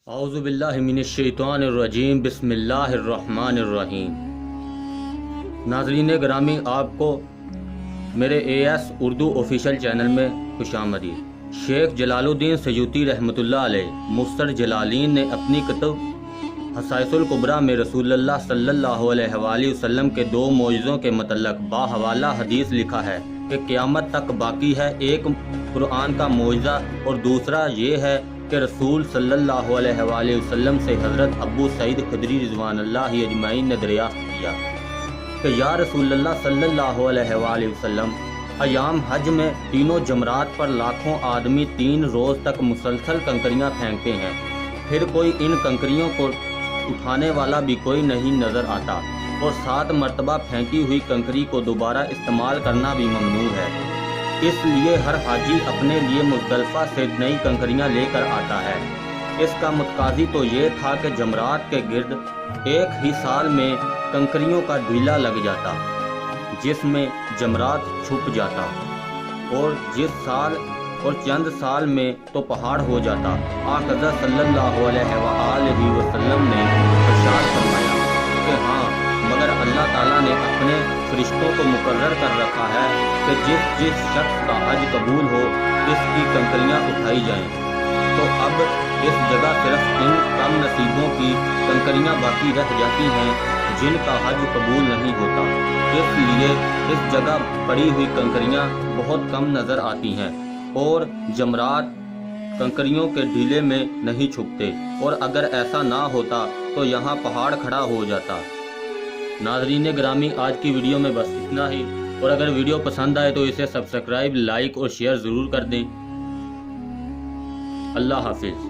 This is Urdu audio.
اعوذ باللہ من الشیطان الرجیم بسم اللہ الرحمن الرحیم۔ ناظرین گرامی، آپ کو میرے AS اردو آفیشیل چینل میں خوش آمدید۔ شیخ جلال الدین سیوطی رحمۃ اللہ علیہ مفسر جلالین نے اپنی کتب حصائص الکبریٰ میں رسول اللہ صلی اللہ علیہ وآلہ وسلم کے دو معجزوں کے متعلق باحوالہ حدیث لکھا ہے کہ قیامت تک باقی ہے، ایک قرآن کا معجزہ اور دوسرا یہ ہے کہ رسول صلی اللہ علیہ وآلہ وسلم سے حضرت ابو سعید خدری رضوان اللہ اجمعین نے دریافت کیا کہ یا رسول اللہ صلی اللہ علیہ وآلہ وسلم، ایام حج میں تینوں جمرات پر لاکھوں آدمی 3 روز تک مسلسل کنکریاں پھینکتے ہیں، پھر کوئی ان کنکریوں کو اٹھانے والا بھی کوئی نہیں نظر آتا، اور 7 مرتبہ پھینکی ہوئی کنکری کو دوبارہ استعمال کرنا بھی ممنوع ہے۔ اس لیے ہر حاجی اپنے لیے مزدلفہ سے نئی کنکریاں لے کر آتا ہے۔ اس کا متقاضی تو یہ تھا کہ جمرات کے گرد ایک ہی سال میں کنکریوں کا ڈھیلا لگ جاتا، جس میں جمرات چھپ جاتا، اور جس سال اور چند سال میں تو پہاڑ ہو جاتا۔ آقا صلی اللہ علیہ وآلہ وسلم نے ارشاد فرمایا کہ ہاں، مگر اللہ تعالیٰ نے اپنے فرشتوں کو مقرر کر رکھا ہے کہ جس شخص کا حج قبول ہو اس کی کنکریاں اٹھائی جائیں، تو اب اس جگہ صرف ان کم نصیبوں کی کنکریاں باقی رہ جاتی ہیں جن کا حج قبول نہیں ہوتا۔ اس لیے اس جگہ پڑی ہوئی کنکریاں بہت کم نظر آتی ہیں، اور جمرات کنکریوں کے ڈھیلے میں نہیں چھپتے، اور اگر ایسا نہ ہوتا تو یہاں پہاڑ کھڑا ہو جاتا۔ ناظرین گرامی، آج کی ویڈیو میں بس اتنا ہی، اور اگر ویڈیو پسند آئے تو اسے سبسکرائب، لائک اور شیئر ضرور کر دیں۔ اللہ حافظ۔